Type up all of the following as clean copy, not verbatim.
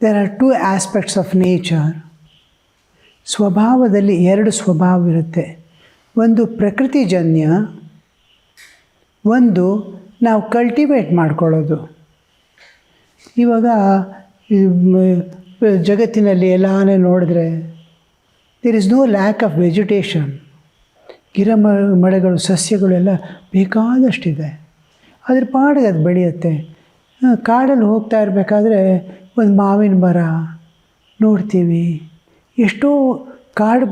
There are two aspects of nature. ಸ್ವಭಾವದಲ್ಲಿ ಎರಡು ಸ್ವಭಾವ ಇರುತ್ತೆ. ಒಂದು ಪ್ರಕೃತಿಜನ್ಯ, ಒಂದು ನಾವು ಕಲ್ಟಿವೇಟ್ ಮಾಡ್ಕೊಳ್ಳೋದು. ಇವಾಗ ಜಗತ್ತಿನಲ್ಲಿ ಎಲ್ಲಾನೇ ನೋಡಿದ್ರೆ there is no lack of vegetation. ಮಳೆಗಳು, ಸಸ್ಯಗಳೆಲ್ಲ ಬೇಕಾದಷ್ಟಿದೆ. ಅದ್ರ ಪಾಡಿಗೆ ಅದು ಬೆಳೆಯುತ್ತೆ. ಕಾಡಲ್ಲಿ ಹೋಗ್ತಾ ಇರಬೇಕಾದ್ರೆ ಒಂದು ಮಾವಿನ ಮರ ನೋಡ್ತೀವಿ. ಎಷ್ಟೋ ಕಾಡು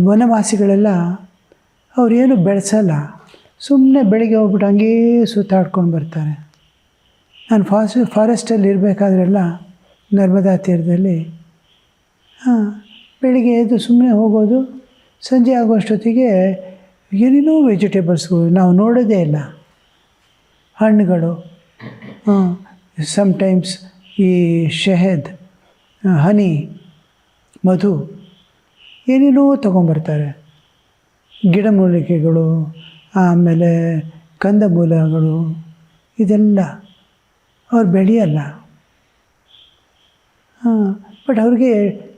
ವನವಾಸಿಗಳೆಲ್ಲ ಅವರೇನು ಬೆಳೆಸಲ್ಲ, ಸುಮ್ಮನೆ ಬೆಳಿಗ್ಗೆ ಹೋಗ್ಬಿಟ್ಟು ಹಂಗೇ ಸುತ್ತಾಡ್ಕೊಂಡು ಬರ್ತಾರೆ. ನಾನು ಫಾರೆಸ್ಟಲ್ಲಿ ಇರಬೇಕಾದ್ರೆಲ್ಲ ನರ್ಮದಾ ತೀರದಲ್ಲಿ ಬೆಳಿಗ್ಗೆ ಎದ್ದು ಸುಮ್ಮನೆ ಹೋಗೋದು, ಸಂಜೆ ಆಗೋಷ್ಟೊತ್ತಿಗೆ ಏನೇನೋ ವೆಜಿಟೇಬಲ್ಸ್ಗಳು ನಾವು ನೋಡೋದೇ ಇಲ್ಲ. ಹಣ್ಣುಗಳು, ಸಮ್ಟೈಮ್ಸ್ ಈ ಶಹದ್, ಹನಿ, ಮಧು ಏನೇನೋ ತೊಗೊಂಬರ್ತಾರೆ. ಗಿಡಮೂಲಿಕೆಗಳು, ಆಮೇಲೆ ಕಂದಮೂಲಗಳು, ಇದೆಲ್ಲ ಅವ್ರು ಬೆಳೆಯಲ್ಲ. ಬಟ್ ಅವ್ರಿಗೆ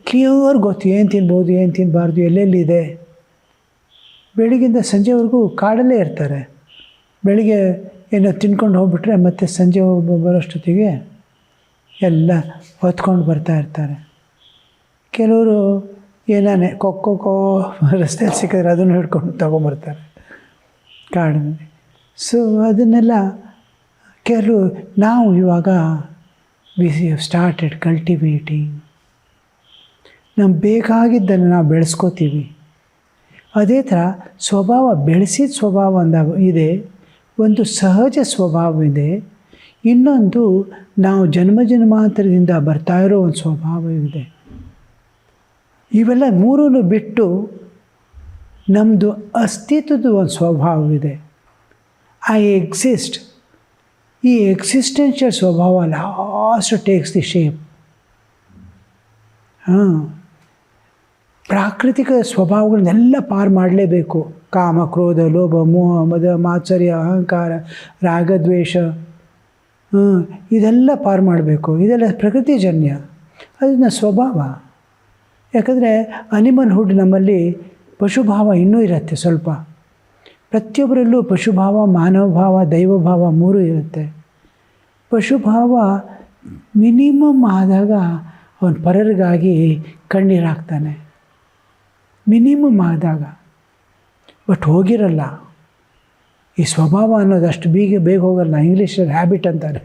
ಕ್ಲಿಯರ್ ಗೊತ್ತು ಏನು ತಿನ್ಬೋದು, ಏನು ತಿನ್ನಬಾರ್ದು, ಎಲ್ಲೆಲ್ಲಿದೆ. ಬೆಳಗ್ಗಿಂದ ಸಂಜೆವರೆಗೂ ಕಾಡಲ್ಲೇ ಇರ್ತಾರೆ. ಬೆಳಿಗ್ಗೆ ಏನೋ ತಿನ್ಕೊಂಡು ಹೋಗ್ಬಿಟ್ರೆ ಮತ್ತು ಸಂಜೆ ಬರೋಷ್ಟೊತ್ತಿಗೆ ಎಲ್ಲ ಹೊತ್ಕೊಂಡು ಬರ್ತಾ ಇರ್ತಾರೆ. ಕೆಲವರು ಏನಾನೆ ಕೊಕ್ಕೋ ರಸ್ತೆಯಲ್ಲಿ ಸಿಕ್ಕಿದ್ರೆ ಅದನ್ನು ಹಿಡ್ಕೊಂಡು ತೊಗೊಂಬರ್ತಾರೆ ಕಾಡಿನಲ್ಲಿ. ಸೊ ಅದನ್ನೆಲ್ಲ ನಾವು ಇವಾಗ ವಿ ಹ್ಯಾವ್ ಸ್ಟಾರ್ಟೆಡ್ ಕಲ್ಟಿವೇಟಿಂಗ್. ನಮ್ಗೆ ಬೇಕಾಗಿದ್ದನ್ನು ನಾವು ಬೆಳೆಸ್ಕೋತೀವಿ. ಅದೇ ಥರ ಸ್ವಭಾವ, ಬೆಳೆಸಿದ ಸ್ವಭಾವ ಇದೆ, ಒಂದು ಸಹಜ ಸ್ವಭಾವ ಇದೆ, ಇನ್ನೊಂದು ನಾವು ಜನ್ಮಾಂತರದಿಂದ ಬರ್ತಾ ಇರೋ ಒಂದು ಸ್ವಭಾವ ಇದೆ. ಇವೆಲ್ಲ ಮೂರನ್ನು ಬಿಟ್ಟು ನಮ್ಮದು ಅಸ್ತಿತ್ವದ ಒಂದು ಸ್ವಭಾವವಿದೆ. I exist. ಈ ಎಕ್ಸಿಸ್ಟೆನ್ಷಿಯಲ್ ಸ್ವಭಾವ ಲಾಸ್ಟ್ ಟೇಕ್ಸ್ ದಿ ಶೇಪ್. ಪ್ರಾಕೃತಿಕ ಸ್ವಭಾವಗಳನ್ನೆಲ್ಲ ಪಾರು ಮಾಡಲೇಬೇಕು. ಕಾಮ, ಕ್ರೋಧ, ಲೋಭ, ಮೋಹ, ಮದ, ಮಾತ್ಸರ್ಯ, ಅಹಂಕಾರ, ರಾಗದ್ವೇಷ, ಇದೆಲ್ಲ ಪಾರು ಮಾಡಬೇಕು. ಇದೆಲ್ಲ ಪ್ರಕೃತಿಜನ್ಯ, ಅದನ್ನ ಸ್ವಭಾವ. ಯಾಕಂದರೆ ಅನಿಮಲ್ಹುಡ್ ನಮ್ಮಲ್ಲಿ ಪಶುಭಾವ ಇನ್ನೂ ಇರುತ್ತೆ ಸ್ವಲ್ಪ. ಪ್ರತಿಯೊಬ್ಬರಲ್ಲೂ ಪಶುಭಾವ, ಮಾನವಭಾವ, ದೈವಭಾವ ಮೂರೂ ಇರುತ್ತೆ. ಪಶುಭಾವ ಮಿನಿಮಮ್ ಆದಾಗ ಅವನು ಪರರಿಗಾಗಿ ಕಣ್ಣೀರಾಗ್ತಾನೆ, ಮಿನಿಮಮ್ ಆದಾಗ. ಬಟ್ ಹೋಗಿರಲ್ಲ. ಈ ಸ್ವಭಾವ ಅನ್ನೋದು ಅಷ್ಟು ಬೇಗ ಹೋಗಲ್ಲ. ಇಂಗ್ಲೀಷಲ್ಲಿ ಹ್ಯಾಬಿಟ್ ಅಂತಾರೆ.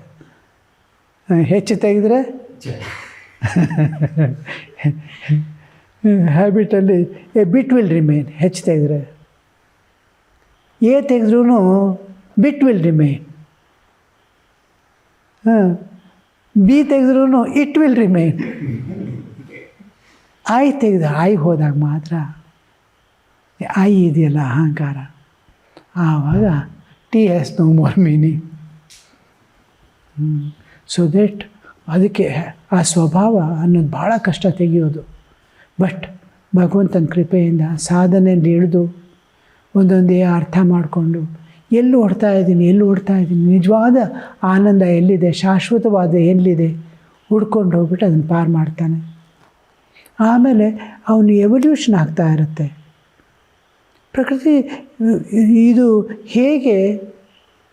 ಹೆಚ್ಚು ತೆಗೆದ್ರೆ ಹ್ಯಾಬಿಟಲ್ಲಿ ಎ ಬಿಟ್ ವಿಲ್ ರಿಮೇನ್. ಹೆಚ್ಚು ತೆಗೆದ್ರೆ ತೆಗೆದ್ರೂ ಬಿಟ್ ವಿಲ್ ರಿಮೇನ್. ಬಿ ತೆಗೆದ್ರೂ ಇಟ್ ವಿಲ್ ರಿಮೇನ್. ತೆಗೆದು ಹೋದಾಗ ಮಾತ್ರ ಇದೆಯಲ್ಲ ಅಹಂಕಾರ, ಆವಾಗ it has no more meaning. So that ಅದಕ್ಕೆ ಆ ಸ್ವಭಾವ ಅನ್ನೋದು ಭಾಳ ಕಷ್ಟ ತೆಗೆಯೋದು. ಬಟ್ ಭಗವಂತನ ಕೃಪೆಯಿಂದ ಸಾಧನೆಯಲ್ಲಿ ಇಳಿದು ಒಂದೊಂದೇ ಅರ್ಥ ಮಾಡಿಕೊಂಡು ಎಲ್ಲಿ ಓಡ್ತಾ ಇದ್ದೀನಿ, ನಿಜವಾದ ಆನಂದ ಎಲ್ಲಿದೆ, ಶಾಶ್ವತವಾದ ಎಲ್ಲಿದೆ ಹುಡ್ಕೊಂಡು ಹೋಗ್ಬಿಟ್ಟು ಅದನ್ನು ಪಾರು ಮಾಡ್ತಾನೆ. ಆಮೇಲೆ ಅವನು ಎವಲ್ಯೂಷನ್ ಆಗ್ತಾ ಇರುತ್ತೆ. ಪ್ರಕೃತಿ ಇದು ಹೇಗೆ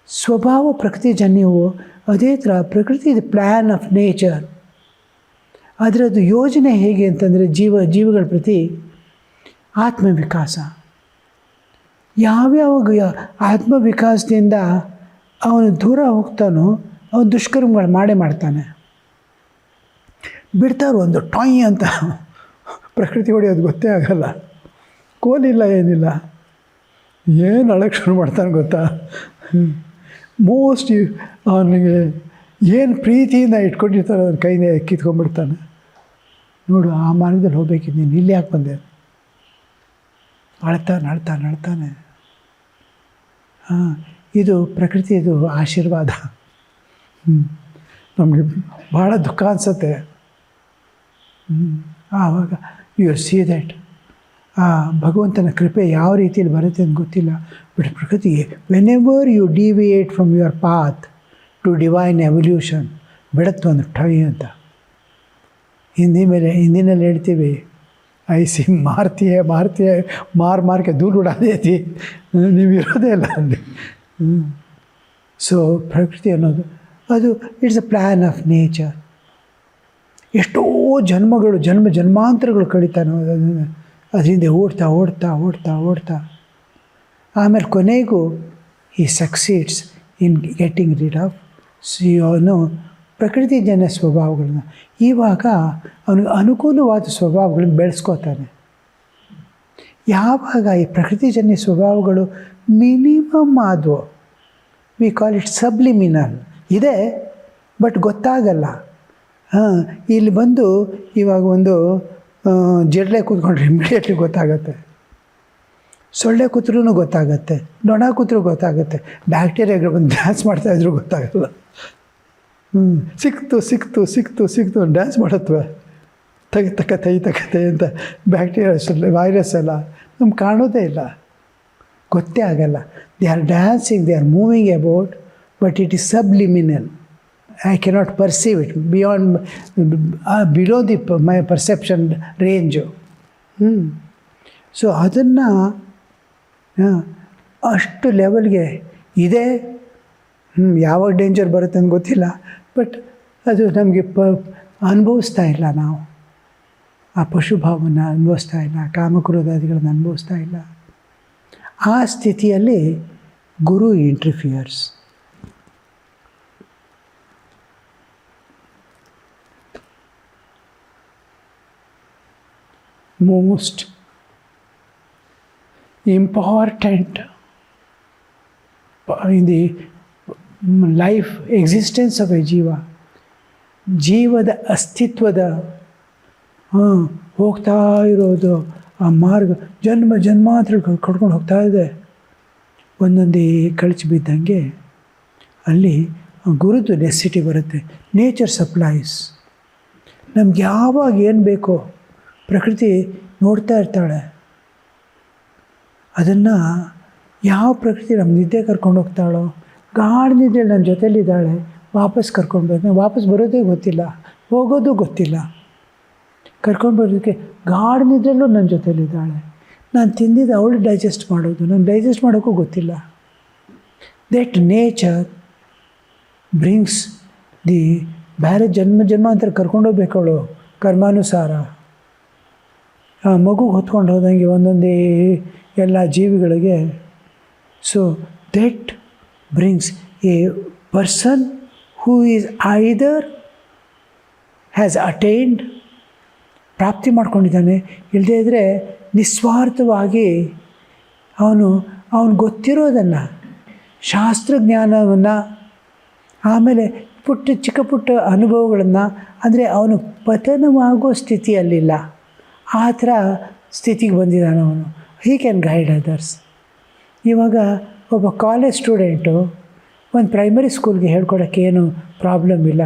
ಸ್ವಭಾವ ಪ್ರಕೃತಿಜನ್ಯವೋ ಅದೇ ಥರ ಪ್ರಕೃತಿ ಇದು ಪ್ಲ್ಯಾನ್ ಆಫ್ ನೇಚರ್. ಅದರದ್ದು ಯೋಜನೆ ಹೇಗೆ ಅಂತಂದರೆ ಜೀವಗಳ ಪ್ರತಿ ಆತ್ಮವಿಕಾಸ. ಯಾವ್ಯಾವ ಆತ್ಮವಿಕಾಸದಿಂದ ಅವನು ದೂರ ಹೋಗ್ತಾನೋ ಅವನು ದುಷ್ಕರ್ಮಗಳು ಮಾಡ್ತಾನೆ. ಬಿಡ್ತಾರೆ ಒಂದು ಟಾಯ್ ಅಂತ ಪ್ರಕೃತಿ ಹೊಡೆಯೋದು ಗೊತ್ತೇ ಆಗಲ್ಲ. ಕೋಲಿಲ್ಲ, ಏನಿಲ್ಲ, ಏನು ಅಳಕ್ಕೆ ಶುರು ಮಾಡ್ತಾನೆ ಗೊತ್ತಾ. ಮೋಸ್ಟ್ ಅವನಿಗೆ ಏನು ಪ್ರೀತಿಯಿಂದ ಇಟ್ಕೊಂಡಿರ್ತಾನೆ ಅದನ್ನ ಕೈನೇ ಕಿತ್ಕೊಂಡ್ಬಿಡ್ತಾನೆ. ನೋಡು, ಆ ಮಾರ್ಗದಲ್ಲಿ ಹೋಗ್ಬೇಕಿದ್ದು ನೀನು ಇಲ್ಲಿ ಯಾಕೆ ಬಂದೆ? ಅಳ್ತಾನೆ. ಇದು ಪ್ರಕೃತಿಯದು ಆಶೀರ್ವಾದ. ನಮಗೆ ಭಾಳ ದುಃಖ ಅನಿಸುತ್ತೆ. ಆವಾಗ ಯು ಸಿ ದ್ಯಾಟ್ ಭಗವಂತನ ಕೃಪೆ ಯಾವ ರೀತಿಯಲ್ಲಿ ಬರುತ್ತೆ ಅಂತ ಗೊತ್ತಿಲ್ಲ. ಬಟ್ ಪ್ರಕೃತಿ whenever you deviate from your path to divine evolution ಬಿಡುತ್ತೆ ಒಂದು ಟೈ ಅಂತ. ಹಿಂದಿನಲ್ಲಿ ಹೇಳ್ತೀವಿ ಐಸಿ ಮಾರ್ತೀಯ ಮಾರ್ಕೆ ದೂರ ಉಡಾದೇತಿ, ನೀವು ಇರೋದೇ ಇಲ್ಲ ಅಲ್ಲಿ. ಸೊ ಪ್ರಕೃತಿ ಅನ್ನೋದು ಅದು it's a plan of nature. ಎಷ್ಟೋ ಜನ್ಮಾಂತರಗಳು ಕಳೀತಾನೆ ಅದರಿಂದ ಓಡ್ತಾ ಆಮೇಲೆ ಕೊನೆಗೂ ಈ succeeds in getting read of ಅವನು ಪ್ರಕೃತಿಜನ್ಯ ಸ್ವಭಾವಗಳನ್ನ. ಇವಾಗ ಅವನಿಗೆ ಅನುಕೂಲವಾದ ಸ್ವಭಾವಗಳನ್ನ ಬೆಳೆಸ್ಕೋತಾನೆ. ಯಾವಾಗ ಈ ಪ್ರಕೃತಿಜನ್ಯ ಸ್ವಭಾವಗಳು ಮಿನಿಮಮ್ ಆದವು, ವಿ ಕಾಲ್ ಇಟ್ ಸಬ್ಲಿಮಿನಲ್, ಇದೆ ಬಟ್ ಗೊತ್ತಾಗಲ್ಲ. ಇಲ್ಲಿ ಬಂದು ಇವಾಗ ಒಂದು ಜಿರಳೆ ಕೂತ್ಕೊಂಡ್ರೆ ಇಮಿಡಿಯೇಟ್ಲಿ ಗೊತ್ತಾಗತ್ತೆ, ಸೊಳ್ಳೆ ಕೂತ್ರೂ ಗೊತ್ತಾಗತ್ತೆ, ನೊಣ ಕೂತ್ರೂ ಗೊತ್ತಾಗುತ್ತೆ, ಬ್ಯಾಕ್ಟೀರಿಯಾಗಳು ಬಂದು ಡ್ಯಾನ್ಸ್ ಮಾಡ್ತಾಯಿದ್ರು ಗೊತ್ತಾಗಲ್ಲ. ಸಿಕ್ತು ಡ್ಯಾನ್ಸ್ ಮಾಡತ್ವೆ ತೈ ಅಂತ ಬ್ಯಾಕ್ಟೀರಿಯಾಸ್ ವೈರಸ್ ಎಲ್ಲ ನಮ್ಗೆ ಕಾಣೋದೇ ಇಲ್ಲ, ಗೊತ್ತೇ ಆಗಲ್ಲ. They are dancing, they are moving about, but it is subliminal. I cannot perceive it below my perception range. So ಅದನ್ನು ಅಷ್ಟು ಲೆವೆಲ್ಗೆ ಇದೆ. ಯಾವಾಗ ಡೇಂಜರ್ ಬರುತ್ತೆ ಅಂತ ಗೊತ್ತಿಲ್ಲ, ಬಟ್ ಅದು ನಮಗೆ ಅನುಭವಿಸ್ತಾ ಇಲ್ಲ. ನಾವು ಆ ಪಶುಭಾವವನ್ನು ಅನುಭವಿಸ್ತಾ ಇಲ್ಲ, ಕಾಮಕ್ರೋಧಾದಿಗಳನ್ನು ಅನುಭವಿಸ್ತಾ ಇಲ್ಲ. ಆ ಸ್ಥಿತಿಯಲ್ಲಿ ಗುರು ಇಂಟರ್ಫಿಯರ್ಸ್. most important in the life existence of a ಜೀವದ ಅಸ್ತಿತ್ವದ ಹೋಗ್ತಾ ಇರೋದು ಆ ಮಾರ್ಗ ಜನ್ಮಾಂತರ ಕಟ್ಕೊಂಡು ಹೋಗ್ತಾ ಇದೆ. ಒಂದೊಂದೇ ಕಳಚಿ ಬಿದ್ದಂಗೆ ಅಲ್ಲಿ ಗುರುತು ನೆಸಿಟಿ ಬರುತ್ತೆ. Nature supplies. ನಮ್ಗೆ ಯಾವಾಗ ಏನು ಬೇಕೋ ಪ್ರಕೃತಿ ನೋಡ್ತಾ ಇರ್ತಾಳೆ. ಅದನ್ನು ಯಾವ ಪ್ರಕೃತಿ ನಮ್ಮ ನಿದ್ದೆ ಕರ್ಕೊಂಡು ಹೋಗ್ತಾಳೋ, ಗಾಢ ನಿದ್ದೆಯಲ್ಲಿ ನನ್ನ ಜೊತೆಲಿದ್ದಾಳೆ, ವಾಪಸ್ ಕರ್ಕೊಂಡು ವಾಪಸ್ ಬರೋದೇ ಗೊತ್ತಿಲ್ಲ, ಹೋಗೋದು ಗೊತ್ತಿಲ್ಲ. ಕರ್ಕೊಂಡು ಬರೋದಕ್ಕೆ ಗಾಢ ನಿದ್ದೆಯಲ್ಲೂ ನನ್ನ ಜೊತೆಲಿದ್ದಾಳೆ. ನಾನು ತಿಂದಿದ್ದು ಅವಳು ಡೈಜೆಸ್ಟ್ ಮಾಡೋದು, ನಾನು ಡೈಜೆಸ್ಟ್ ಮಾಡೋಕ್ಕೂ ಗೊತ್ತಿಲ್ಲ. ದಟ್ ನೇಚರ್ ಬ್ರಿಂಗ್ಸ್ ದಿ ಬೇರೆ ಜನ್ಮಾಂತರ ಕರ್ಕೊಂಡೋಗ್ಬೇಕವಳು ಕರ್ಮಾನುಸಾರ. ಮಗು ಹೊತ್ಕೊಂಡು ಹೋದಂಗೆ ಒಂದೊಂದೇ ಎಲ್ಲ ಜೀವಿಗಳಿಗೆ. So that brings A person who is either has attained, ಪ್ರಾಪ್ತಿ ಮಾಡ್ಕೊಂಡಿದ್ದಾನೆ, ಇಲ್ಲದೇ ಇದ್ದರೆ ನಿಸ್ವಾರ್ಥವಾಗಿ ಅವನು ಗೊತ್ತಿರೋದನ್ನು, ಶಾಸ್ತ್ರಜ್ಞಾನವನ್ನು, ಆಮೇಲೆ ಚಿಕ್ಕ ಪುಟ್ಟ ಅನುಭವಗಳನ್ನು, ಅಂದರೆ ಅವನು ಪತನವಾಗೋ ಸ್ಥಿತಿಯಲ್ಲಿಲ್ಲ, ಆ ಥರ ಸ್ಥಿತಿಗೆ ಬಂದಿದ್ದಾನೆ ಅವನು. He can guide others. ಇವಾಗ ಒಬ್ಬ ಕಾಲೇಜ್ ಸ್ಟೂಡೆಂಟು ಒಂದು ಪ್ರೈಮರಿ ಸ್ಕೂಲ್ಗೆ ಹೇಳ್ಕೊಡೋಕ್ಕೆ ಏನು ಪ್ರಾಬ್ಲಮ್ ಇಲ್ಲ,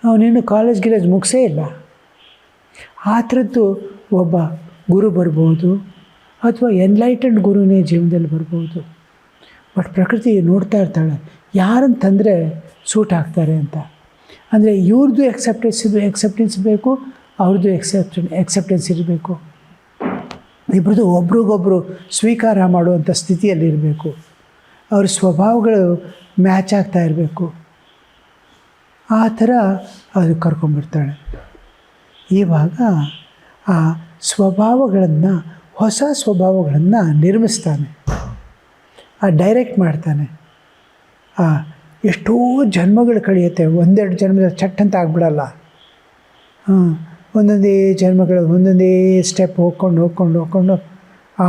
ಅವನೇನು ಕಾಲೇಜ್ ಮುಗಿಸೇ ಇಲ್ಲ. ಆ ಥರದ್ದು ಒಬ್ಬ ಗುರು ಬರ್ಬೋದು, ಅಥವಾ ಎನ್ಲೈಟೆಂಡ್ ಗುರುನೇ ಜೀವನದಲ್ಲಿ ಬರ್ಬೋದು. ಬಟ್ ಪ್ರಕೃತಿ ನೋಡ್ತಾ ಇರ್ತಾಳೆ ಯಾರಂತಂದರೆ ಸೂಟ್ ಆಗ್ತಾರೆ ಅಂತ. ಅಂದರೆ ಇವ್ರದ್ದು ಎಕ್ಸೆಪ್ಟೆನ್ಸ್ ಬೇಕು, ಅವ್ರದ್ದು ಎಕ್ಸೆಪ್ಟೆನ್ಸ್ ಇರಬೇಕು. ಇಬ್ಬರದು ಒಬ್ರಿಗೊಬ್ಬರು ಸ್ವೀಕಾರ ಮಾಡುವಂಥ ಸ್ಥಿತಿಯಲ್ಲಿರಬೇಕು. ಅವ್ರ ಸ್ವಭಾವಗಳು ಮ್ಯಾಚ್ ಆಗ್ತಾ ಇರಬೇಕು. ಆ ಥರ ಅದು ಕರ್ಕೊಂಡ್ಬಿಡ್ತಾಳೆ. ಇವಾಗ ಆ ಸ್ವಭಾವಗಳನ್ನು, ಹೊಸ ಸ್ವಭಾವಗಳನ್ನು ನಿರ್ಮಿಸ್ತಾನೆ, ಡೈರೆಕ್ಟ್ ಮಾಡ್ತಾನೆ. ಎಷ್ಟೋ ಜನ್ಮಗಳು ಕಳೆಯುತ್ತೆ, ಒಂದೆರಡು ಜನ್ಮದಲ್ಲಿ ಚಟ್ ಅಂತ ಆಗ್ಬಿಡಲ್ಲ. ಒಂದೊಂದೇ ಜನ್ಮಗಳು ಒಂದೊಂದೇ ಸ್ಟೆಪ್ ಹೋಗ್ಕೊಂಡು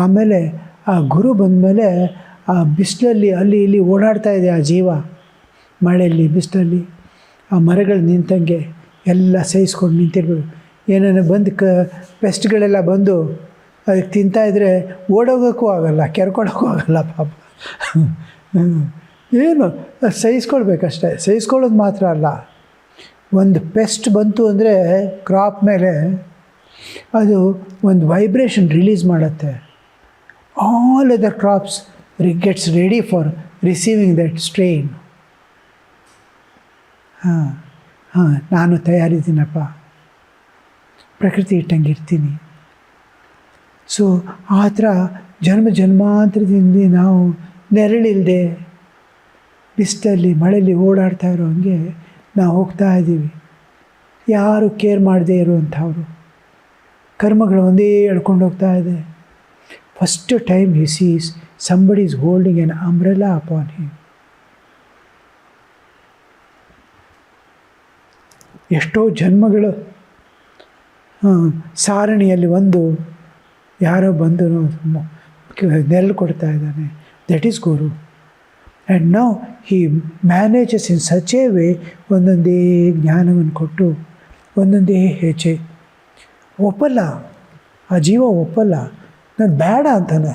ಆಮೇಲೆ ಆ ಗುರು ಬಂದಮೇಲೆ ಆ ಬಿಸಿಲಲ್ಲಿ ಅಲ್ಲಿ ಇಲ್ಲಿ ಓಡಾಡ್ತಾ ಇದೆ ಆ ಜೀವ. ಮಳೆಯಲ್ಲಿ, ಬಿಸಿಲಲ್ಲಿ, ಆ ಮರಗಳು ನಿಂತಂಗೆ ಎಲ್ಲ ಸಹಿಸ್ಕೊಂಡು ನಿಂತಿರ್ಬೇಕು. ಏನೇನು ಬಂದು ಪೆಸ್ಟ್ಗಳೆಲ್ಲ ಬಂದು ಅದಕ್ಕೆ ತಿಂತಾಯಿದ್ರೆ ಓಡೋಗೋಕ್ಕೂ ಆಗಲ್ಲ, ಕೆರ್ಕೊಳ್ಳೋಕ್ಕೂ ಆಗಲ್ಲ ಪಾಪ. ಏನು ಸಹಿಸ್ಕೊಳ್ಬೇಕಷ್ಟೆ. ಸಹಿಸ್ಕೊಳ್ಳೋದು ಮಾತ್ರ ಅಲ್ಲ, ಒಂದು ಪೆಸ್ಟ್ ಬಂತು ಅಂದರೆ ಕ್ರಾಪ್ ಮೇಲೆ ಅದು ಒಂದು ವೈಬ್ರೇಷನ್ ರಿಲೀಸ್ ಮಾಡುತ್ತೆ. All other crops gets ready for receiving that strain. ನಾನು ತಯಾರಿದ್ದೀನಪ್ಪ. ಪ್ರಕೃತಿ ಇಟ್ಟಂಗೆ ಇರ್ತೀನಿ. ಸೊ ಆ ಥರ ಜನ್ಮಾಂತರದಿಂದ ನಾವು ನೆರಳಿಲ್ಲದೆ ಬಿಸಿಲಲ್ಲಿ ಮಳೆಯಲ್ಲಿ ಓಡಾಡ್ತಾ ಇರೋ ಹಂಗೆ ನಾವು ಹೋಗ್ತಾ ಇದ್ದೀವಿ. ಯಾರು ಕೇರ್ ಮಾಡದೇ ಇರುವಂಥವ್ರು, ಕರ್ಮಗಳು ಒಂದೇ ಎಳ್ಕೊಂಡು ಹೋಗ್ತಾ ಇದೆ. First time he seize somebody is holding an umbrella upon him. ಎಷ್ಟೋ ಜನ್ಮಗಳು ಸಾರಣಿಯಲ್ಲಿ ಯಾರೋ ಬಂದು ನೆರಳು ಕೊಡ್ತಾ ಇದ್ದಾನೆ. That is Guru. And now he manages in such A way, ಒಂದೊಂದೇ ಜ್ಞಾನವನ್ನು ಕೊಟ್ಟು ಒಂದೊಂದೇ ಹೆಜ್ಜೆ. ಒಪ್ಪಲ್ಲ, ಆ ಜೀವ ಒಪ್ಪಲ್ಲ, ನಾನು ಬೇಡ ಅಂತಾನೆ.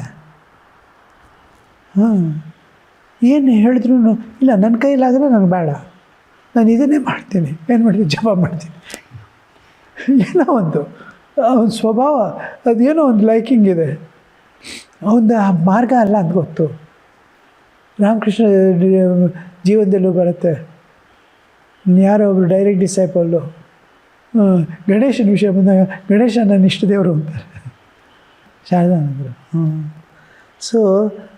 ಏನು ಹೇಳಿದ್ರು ಇಲ್ಲ, ನನ್ನ ಕೈಲಾದರೆ ನನಗೆ ಬೇಡ, ನಾನು ಇದನ್ನೇ ಮಾಡ್ತೀನಿ. ಏನು ಮಾಡ್ತೀನಿ? ಜಪ ಮಾಡ್ತೀನಿ. ಏನೋ ಒಂದು ಅವನ ಸ್ವಭಾವ, ಅದೇನೋ ಒಂದು ಲೈಕಿಂಗ್ ಇದೆ, ಅವನ ಮಾರ್ಗ ಅಲ್ಲ ಅಂತ ಗೊತ್ತು. ರಾಮಕೃಷ್ಣ ಜೀವನದಲ್ಲೂ ಬರುತ್ತೆ. ಯಾರೋ ಒಬ್ಬರು ಡೈರೆಕ್ಟ್ ಡಿಸೈಪಲ್ಲು ಗಣೇಶನ ವಿಷಯ ಬಂದಾಗ ಗಣೇಶ ನನ್ನ ಇಷ್ಟ ದೇವರು ಅಂತಾರೆ, ಶಾರದಾನಂದರು. ಸೊ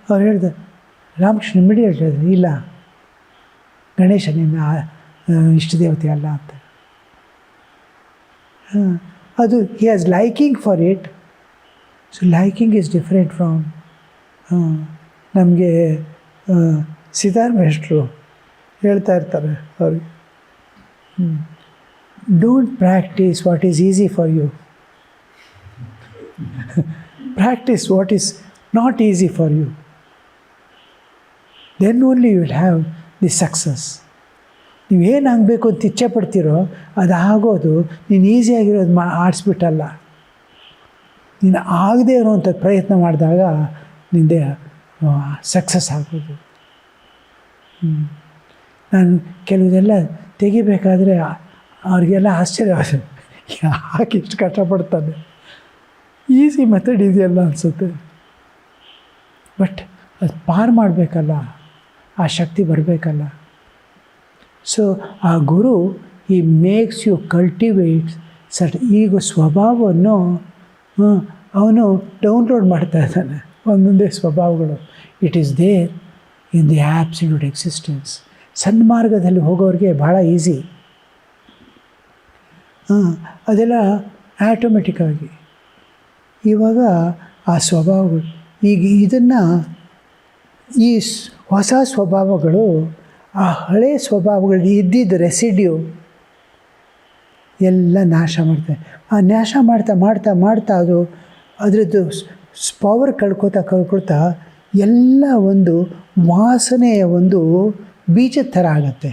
ಅವ್ರು ಹೇಳಿದೆ, ರಾಮಕೃಷ್ಣ ಇಮಿಡಿಯೇಟ್ ಹೇಳಿದ್ರು, ಇಲ್ಲ ಗಣೇಶ ನಿನ್ನ ಇಷ್ಟ ದೇವತೆ ಅಲ್ಲ ಅಂತ. ಅದು he has liking for it. So liking is different from ನಮಗೆ ಸಿದ್ಧಾರ್ಮೇಷ್ಟ್ರು ಹೇಳ್ತಾ ಇರ್ತಾರೆ ಅವ್ರಿಗೆ, don't practice what is easy for you, practice what is not easy for you, then only you will have the success. ನೀವೇನು ಆಗಬೇಕು ಅಂತ ಇಚ್ಛೆ ಪಡ್ತೀರೋ ಅದು ಆಗೋದು ನೀನು ಈಸಿಯಾಗಿರೋದು ಆಡಿಸ್ಬಿಟ್ಟಲ್ಲ. ನೀನು ಆಗದೇ ಇರೋವಂಥ ಪ್ರಯತ್ನ ಮಾಡಿದಾಗ ನಿಂದೆ ಸಕ್ಸಸ್ ಆಗೋದು. ನಾನು ಕೆಲವುದೆಲ್ಲ ತೆಗಿಬೇಕಾದ್ರೆ ಅವ್ರಿಗೆಲ್ಲ ಆಶ್ಚರ್ಯ, ಯಾಕೆ ಇಷ್ಟು ಕಷ್ಟಪಡ್ತಾನೆ, ಈಸಿ ಮೆಥಡ್ ಇದೆಯಲ್ಲ ಅನಿಸುತ್ತೆ. ಬಟ್ ಅದು ಪಾರು ಮಾಡಬೇಕಲ್ಲ, ಆ ಶಕ್ತಿ ಬರಬೇಕಲ್ಲ. ಸೊ ಆ ಗುರು ಈ ಮೇಕ್ಸ್ ಯು ಕಲ್ಟಿವೇಟ್ಸ್ ಈಗ ಸ್ವಭಾವವನ್ನು ಅವನು ಡೌನ್ಲೋಡ್ ಮಾಡ್ತಾ ಇದ್ದಾನೆ, ಒಂದೊಂದೇ ಸ್ವಭಾವಗಳು. It is there in the absolute existence. ಸನ್ಮಾರ್ಗದಲ್ಲಿ ಹೋಗೋರಿಗೆ ಭಾಳ ಈಸಿ, ಅದೆಲ್ಲ ಆಟೋಮೆಟಿಕ್ಕಾಗಿ. ಇವಾಗ ಆ ಸ್ವಭಾವಗಳು ಈಗ ಇದನ್ನು ಈ ಹೊಸ ಸ್ವಭಾವಗಳು ಆ ಹಳೆಯ ಸ್ವಭಾವಗಳು ಇದ್ದಿದ್ದು ರೆಸಿಡ್ಯೂ ಎಲ್ಲ ನಾಶ ಮಾಡ್ತವೆ. ಆ ನಾಶ ಮಾಡ್ತಾ ಮಾಡ್ತಾ ಮಾಡ್ತಾ ಅದರದ್ದು ಪವರ್ ಕಳ್ಕೊತಾ ಎಲ್ಲ ಒಂದು ವಾಸನೆಯ ಒಂದು ಬೀಜದ ಥರ ಆಗುತ್ತೆ.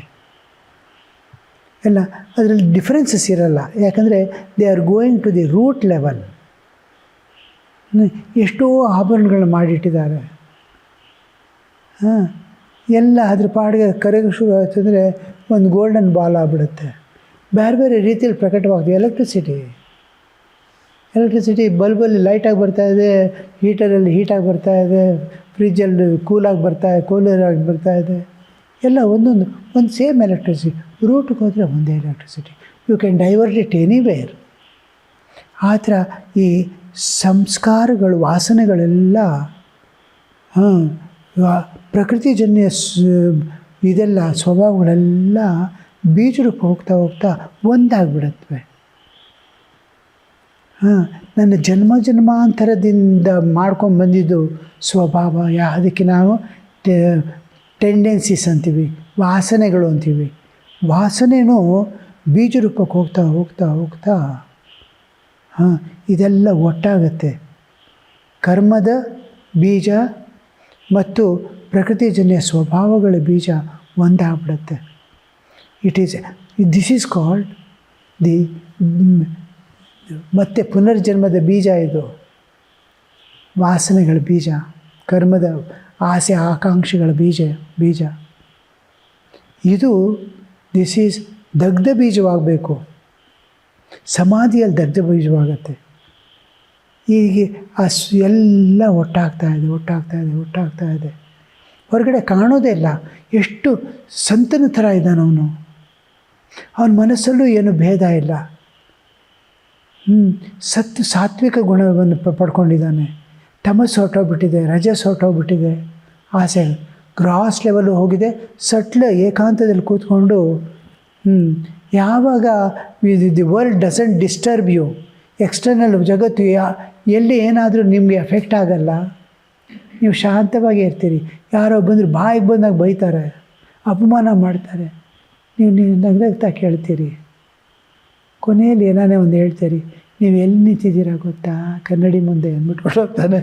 ಎಲ್ಲ ಅದರಲ್ಲಿ ಡಿಫ್ರೆನ್ಸಸ್ ಇರಲ್ಲ, ಯಾಕಂದರೆ they are going to the root level. ಎಷ್ಟೋ ಆಭರಣಗಳು ಮಾಡಿಟ್ಟಿದ್ದಾರೆ, ಎಲ್ಲ ಅದ್ರ ಪಾಡಿಗೆ ಕರೆಗೆ ಶುರು ಆಯ್ತಂದರೆ ಒಂದು ಗೋಲ್ಡನ್ ಬಾಲ್ ಆಗಿಬಿಡುತ್ತೆ. ಬೇರೆ ಬೇರೆ ರೀತಿಯಲ್ಲಿ ಪ್ರಕಟವಾಗ್ತದೆ. ಎಲೆಕ್ಟ್ರಿಸಿಟಿ ಬಲ್ಬಲ್ಲಿ ಲೈಟಾಗಿ ಬರ್ತಾಯಿದೆ, ಹೀಟರಲ್ಲಿ ಹೀಟಾಗಿ ಬರ್ತಾಯಿದೆ, ಫ್ರಿಜ್ಜಲ್ಲಿ ಕೂಲರಾಗಿ ಬರ್ತಾಯಿದೆ. ಎಲ್ಲ ಒಂದು ಸೇಮ್ ಎಲೆಕ್ಟ್ರಿಸಿಟಿ. ರೂಟ್ಗೆ ಹೋದರೆ ಒಂದೇ electricity. You can divert it anywhere. ಆ ಥರ ಈ ಸಂಸ್ಕಾರಗಳು, ವಾಸನೆಗಳೆಲ್ಲ ಪ್ರಕೃತಿಜನ್ಯ ಇದೆಲ್ಲ ಸ್ವಭಾವಗಳೆಲ್ಲ ಬೀಜರೂಪ ಹೋಗ್ತಾ ಹೋಗ್ತಾ ಒಂದಾಗ್ಬಿಡುತ್ತವೆ. ನನ್ನ ಜನ್ಮಾಂತರದಿಂದ ಮಾಡ್ಕೊಂಡು ಬಂದಿದ್ದು ಸ್ವಭಾವ, ಅದಕ್ಕೆ ನಾವು ಟೆಂಡೆನ್ಸೀಸ್ ಅಂತೀವಿ, ವಾಸನೆಗಳು ಅಂತೀವಿ. ವಾಸನೆಯೂ ಬೀಜರೂಪಕ್ಕೆ ಹೋಗ್ತಾ ಹೋಗ್ತಾ ಹೋಗ್ತಾ ಇದೆಲ್ಲ ಒಟ್ಟಾಗತ್ತೆ. ಕರ್ಮದ ಬೀಜ ಮತ್ತು ಪ್ರಕೃತಿಜನ್ಯ ಸ್ವಭಾವಗಳ ಬೀಜ ಒಂದಾಗ್ಬಿಡುತ್ತೆ. ದಿಸ್ ಈಸ್ ಕಾಲ್ಡ್ ದಿ ಮತ್ತೆ ಪುನರ್ಜನ್ಮದ ಬೀಜ. ಇದು ವಾಸನೆಗಳ ಬೀಜ, ಕರ್ಮದ ಆಸೆ ಆಕಾಂಕ್ಷೆಗಳ ಬೀಜ. ಇದು ದಿಸ್ ಈಸ್ ದಗ್ಧ ಬೀಜವಾಗಬೇಕು, ಸಮಾಧಿಯಲ್ಲಿ ದಗ್ಧ ಬೀಜವಾಗತ್ತೆ. ಹೀಗೆ ಎಲ್ಲ ಒಟ್ಟಾಗ್ತಾ ಇದೆ. ಹೊರಗಡೆ ಕಾಣೋದೇ ಇಲ್ಲ. ಎಷ್ಟು ಸಂತನ ಥರ ಇದ್ದಾನವನು. ಅವನ ಮನಸ್ಸಲ್ಲೂ ಏನು ಭೇದ ಇಲ್ಲ. ಸಾತ್ವಿಕ ಗುಣವನ್ನು ಪಡ್ಕೊಂಡಿದ್ದಾನೆ. ತಮಸ್ಸು ಹೊರಟೋಗ್ಬಿಟ್ಟಿದೆ, ರಜಸ್ ಹೊರಟೋಗ್ಬಿಟ್ಟಿದೆ, ಆಸೆ ಗ್ರಾಸ್ ಲೆವೆಲ್ ಹೋಗಿದೆ. ಏಕಾಂತದಲ್ಲಿ ಕೂತ್ಕೊಂಡು ಯಾವಾಗ the world doesn't disturb you, external ಜಗತ್ತು ಎಲ್ಲಿ ಏನಾದರೂ ನಿಮಗೆ ಎಫೆಕ್ಟ್ ಆಗಲ್ಲ, ನೀವು ಶಾಂತವಾಗಿ ಇರ್ತೀರಿ. ಯಾರೋ ಬಂದರೂ ಬಾಯಿಗೆ ಬಂದಾಗ ಬೈತಾರೆ, ಅಪಮಾನ ಮಾಡ್ತಾರೆ, ನೀವು ನಗ್ನಗ್ತಾ ಕೇಳ್ತೀರಿ. ಕೊನೆಯಲ್ಲಿ ಏನಾನೇ ಒಂದು ಹೇಳ್ತೀರಿ, ನೀವು ಎಲ್ಲಿ ನಿಂತಿದ್ದೀರಾ ಗೊತ್ತಾ, ಕನ್ನಡಿ ಮುಂದೆ ಅಂದ್ಬಿಟ್ಟು ಹೊರಟೋಗ್ತಾನೆ.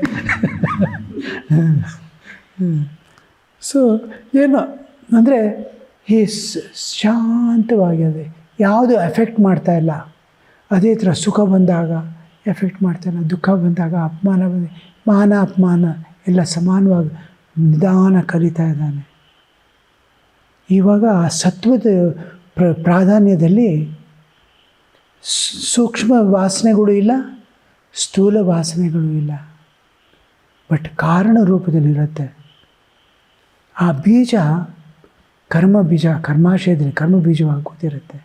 ಸೊ ಏನೋ ಅಂದರೆ ಈ ಶಾಂತವಾಗಿದೆ, ಯಾವುದು ಎಫೆಕ್ಟ್ ಮಾಡ್ತಾಯಿಲ್ಲ. ಅದೇ ಥರ ಸುಖ ಬಂದಾಗ ಎಫೆಕ್ಟ್ ಮಾಡ್ತಾಯಿಲ್ಲ, ದುಃಖ ಬಂದಾಗ ಮಾನ ಅಪಮಾನ ಎಲ್ಲ ಸಮಾನವಾಗಿ ನಿಧಾನ ಕಲಿತಾ ಇದ್ದಾನೆ. ಇವಾಗ ಸತ್ವದ ಪ್ರಾಧಾನ್ಯದಲ್ಲಿ ಸೂಕ್ಷ್ಮ ವಾಸನೆಗಳು ಇಲ್ಲ, ಸ್ಥೂಲ ವಾಸನೆಗಳು ಇಲ್ಲ, ಬಟ್ ಕಾರಣ ರೂಪದಲ್ಲಿರುತ್ತೆ. ಆ ಬೀಜ ಕರ್ಮ ಬೀಜ, ಕರ್ಮಾಶಯದಲ್ಲಿ ಕರ್ಮ ಬೀಜವಾಗಿ ಕೂತಿರುತ್ತೆ.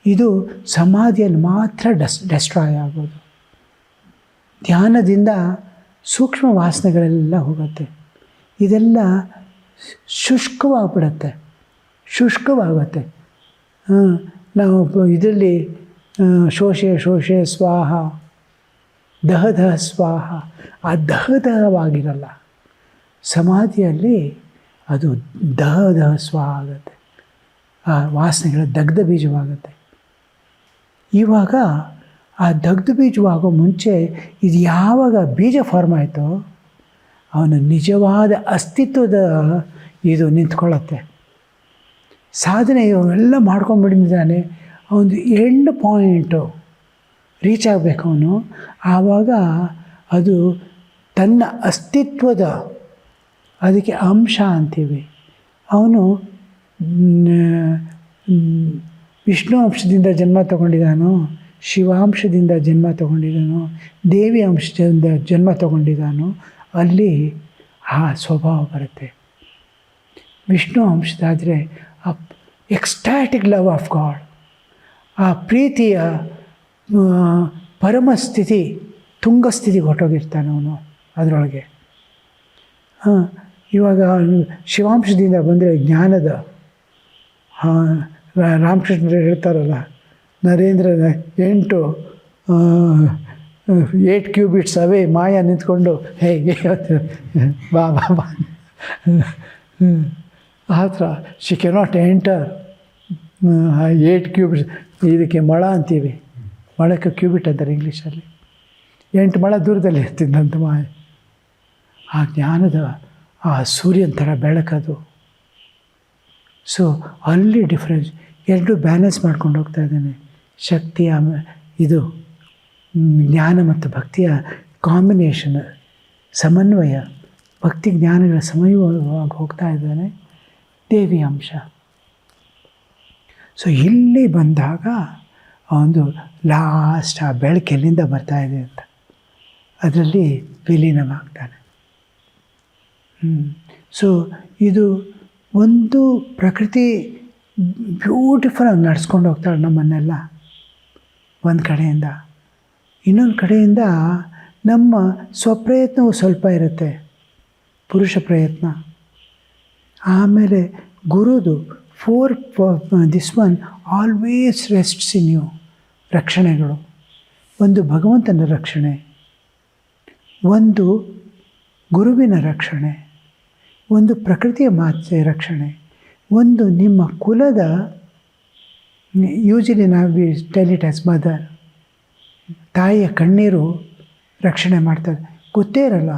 ಇದು ಸಮಾಧಿಯಲ್ಲಿ ಮಾತ್ರ ಡೆಸ್ಟ್ರಾಯ್ ಆಗೋದು. ಧ್ಯಾನದಿಂದ ಸೂಕ್ಷ್ಮ ವಾಸನೆಗಳೆಲ್ಲ ಹೋಗುತ್ತೆ. ಇದೆಲ್ಲ ಶುಷ್ಕವಾಗುತ್ತೆ. ನಾವು ಇದರಲ್ಲಿ ಶೋಷೆ ಸ್ವಾಹ, ದಹ ಸ್ವಾಹ, ಆ ದಹವಾಗಿರಲ್ಲ. ಸಮಾಧಿಯಲ್ಲಿ ಅದು ದಹ ಸ್ವಾಹ ಆಗುತ್ತೆ, ಆ ವಾಸನೆಗಳ ದಗ್ಧ ಬೀಜವಾಗುತ್ತೆ. ಇವಾಗ ಆ ದಗ್ಧ ಬೀಜವಾಗೋ ಮುಂಚೆ ಇದು ಯಾವಾಗ ಬೀಜ ಫಾರ್ಮ್ ಆಯಿತೋ ಅವನು ನಿಜವಾದ ಅಸ್ತಿತ್ವದ ಇದು ನಿಂತ್ಕೊಳ್ಳುತ್ತೆ. ಸಾಧನೆ ಇವೆಲ್ಲ ಮಾಡ್ಕೊಂಡ್ಬಿಟ್ಟಿದ್ದಾನೆ, ಅವನು ಎಂಡ್ ಪಾಯಿಂಟು ರೀಚ್ ಆಗಬೇಕು ಅವನು. ಆವಾಗ ಅದು ತನ್ನ ಅಸ್ತಿತ್ವದ, ಅದಕ್ಕೆ ಅಂಶ ಅಂತೀವಿ. ಅವನು ವಿಷ್ಣು ಅಂಶದಿಂದ ಜನ್ಮ ತಗೊಂಡಿದ್ದಾನೋ, ಶಿವಾಂಶದಿಂದ ಜನ್ಮ ತಗೊಂಡಿದ್ದಾನೋ, ದೇವಿ ಅಂಶದಿಂದ ಜನ್ಮ ತಗೊಂಡಿದ್ದಾನೋ, ಅಲ್ಲಿ ಆ ಸ್ವಭಾವ ಬರುತ್ತೆ. ವಿಷ್ಣು ಅಂಶದಾದರೆ ಆ ಎಕ್ಸ್ಟ್ಯಾಟಿಕ್ ಲವ್ ಆಫ್ ಗಾಡ್, ಆ ಪ್ರೀತಿಯ ಪರಮಸ್ಥಿತಿ, ತುಂಗಸ್ಥಿತಿಗೆ ಹೊರಟೋಗಿರ್ತಾನೆ ಅವನು ಅದರೊಳಗೆ. ಇವಾಗ ಶಿವಾಂಶದಿಂದ ಬಂದರೆ ಜ್ಞಾನದ, ರಾಮಕೃಷ್ಣರು ಹೇಳ್ತಾರಲ್ಲ, ನರೇಂದ್ರನ 8 ಕ್ಯೂಬಿಟ್ಸ್ ಅವೇ ಮಾಯಾ ನಿಂತ್ಕೊಂಡು ಹೇಗೆ ಬಾ ಆ ಥರ ಶಿ ಕೆನಾಟ್ ಎಂಟರ್ 8 ಕ್ಯೂಬಿಟ್ಸ್. ಇದಕ್ಕೆ ಮೊಳ ಅಂತೀವಿ, ಮೊಳಕ್ಕೆ ಕ್ಯೂಬಿಟ್ ಅಂತಾರೆ ಇಂಗ್ಲೀಷಲ್ಲಿ. 8 ಮೊಳ ದೂರದಲ್ಲಿ ಇರ್ತಿದ್ದಂಥ ಮಾಯ. ಆ ಜ್ಞಾನದ ಆ ಸೂರ್ಯನ ಥರ ಬೆಳಕದು. ಸೊ ಅಲ್ಲಿ ಡಿಫ್ರೆನ್ಸ್, ಎರಡು ಬ್ಯಾಲೆನ್ಸ್ ಮಾಡ್ಕೊಂಡು ಹೋಗ್ತಾ ಇದ್ದಾನೆ. ಶಕ್ತಿಯ ಇದು ಜ್ಞಾನ ಮತ್ತು ಭಕ್ತಿಯ ಕಾಂಬಿನೇಷನ್, ಸಮನ್ವಯ, ಭಕ್ತಿ ಜ್ಞಾನಗಳ ಸಮನ್ವಯವಾಗಿ ಹೋಗ್ತಾ ಇದ್ದಾನೆ ದೇವಿ ಅಂಶ. ಸೊ ಇಲ್ಲಿ ಬಂದಾಗ ಒಂದು ಲಾಸ್ಟ್ ಆ ಬೆಳಕು ಎಲ್ಲಿಂದ ಬರ್ತಾಯಿದೆ ಅಂತ ಅದರಲ್ಲಿ ವಿಲೀನವಾಗ್ತಾನೆ. ಸೊ ಇದು ಒಂದು ಪ್ರಕೃತಿ ಬ್ಯೂಟಿಫುಲ್ಲಾಗಿ ನಡೆಸ್ಕೊಂಡು ಹೋಗ್ತಾಳೆ ನಮ್ಮನ್ನೆಲ್ಲ ಒಂದು ಕಡೆಯಿಂದ. ಇನ್ನೊಂದು ಕಡೆಯಿಂದ ನಮ್ಮ ಸ್ವಪ್ರಯತ್ನವು ಸ್ವಲ್ಪ ಇರುತ್ತೆ, ಪುರುಷ ಪ್ರಯತ್ನ. ಆಮೇಲೆ ಗುರುದು this one always rests in you. ರಕ್ಷಣೆಗಳು, ಒಂದು ಭಗವಂತನ ರಕ್ಷಣೆ, ಒಂದು ಗುರುವಿನ ರಕ್ಷಣೆ, ಒಂದು ಪ್ರಕೃತಿಯ ಮಾತೆ ರಕ್ಷಣೆ, ಒಂದು ನಿಮ್ಮ ಕುಲದ, ಯೂಶಲಿ ನಾವು ಟೆಲ್ ಇಟ್ ಆಸ್ ಮದರ್, ತಾಯಿಯ ಕಣ್ಣೀರು ರಕ್ಷಣೆ ಮಾಡ್ತಾರೆ. ಗೊತ್ತೇ ಇರಲ್ಲ,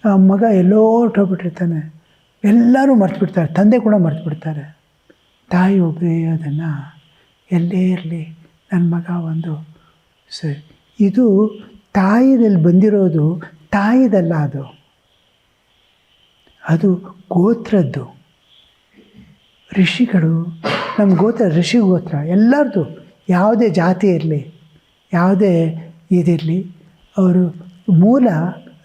ಆ ಮಗ ಎಲ್ಲೋ ಹೊರಟೋಗ್ಬಿಟ್ಟಿರ್ತಾನೆ, ಎಲ್ಲರೂ ಮರ್ತುಬಿಡ್ತಾರೆ, ತಂದೆ ಕೂಡ ಮರ್ತುಬಿಡ್ತಾರೆ. ತಾಯಿ ಒಬ್ಬರೇ ಅದನ್ನು ಎಲ್ಲೇ ಇರಲಿ ನನ್ನ ಮಗ ಒಂದು ಸರಿ. ಇದು ತಾಯಿದಲ್ಲಿ ಬಂದಿರೋದು ತಾಯಿದಲ್ಲ, ಅದು ಗೋತ್ರದ್ದು. ಋಷಿಗಳು, ನಮ್ಮ ಗೋತ್ರ ಋಷಿ ಗೋತ್ರ ಎಲ್ಲರದು, ಯಾವುದೇ ಜಾತಿ ಇರಲಿ, ಯಾವುದೇ ಇದಿರಲಿ, ಅವರು ಮೂಲ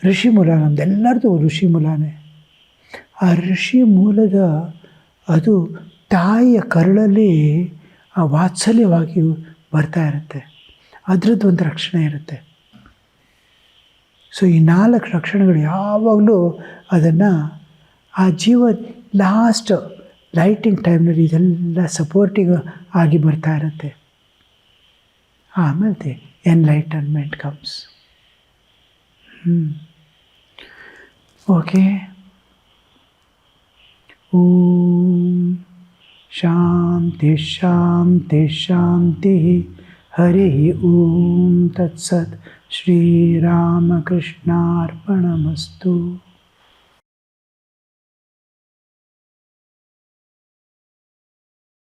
ಋಷಿ ಮೂಲ. ನಮ್ಮದೆಲ್ಲರದು ಋಷಿ ಮೂಲನೇ. ಆ ಋಷಿ ಮೂಲದ ಅದು ತಾಯಿಯ ಕರುಳಲ್ಲಿ ಆ ವಾತ್ಸಲ್ಯವಾಗಿ ಬರ್ತಾ ಇರುತ್ತೆ. ಅದರದ್ದು ಒಂದು ರಕ್ಷಣೆ ಇರುತ್ತೆ. ಸೊ ಈ 4 ರಕ್ಷಣೆಗಳು ಯಾವಾಗಲೂ ಅದನ್ನು ಆ ಜೀವ ಲಾಸ್ಟ್ ಲೈಟಿಂಗ್ ಟೈಮ್ನಲ್ಲಿ ಇದೆಲ್ಲ ಸಪೋರ್ಟಿಂಗ್ ಆಗಿ ಬರ್ತಾ ಇರುತ್ತೆ. ಆಮೇಲೆ ಎನ್ಲೈಟನ್ಮೆಂಟ್ ಕಮ್ಸ್. ಓಕೆ. ಓಂ ಶಾಂತಿ ಶಾಂತಿ ಶಾಂತಿ. ಹರಿ ಓಂ ತತ್ಸತ್. ಶ್ರೀರಾಮಕೃಷ್ಣಾರ್ಪಣಮಸ್ತು.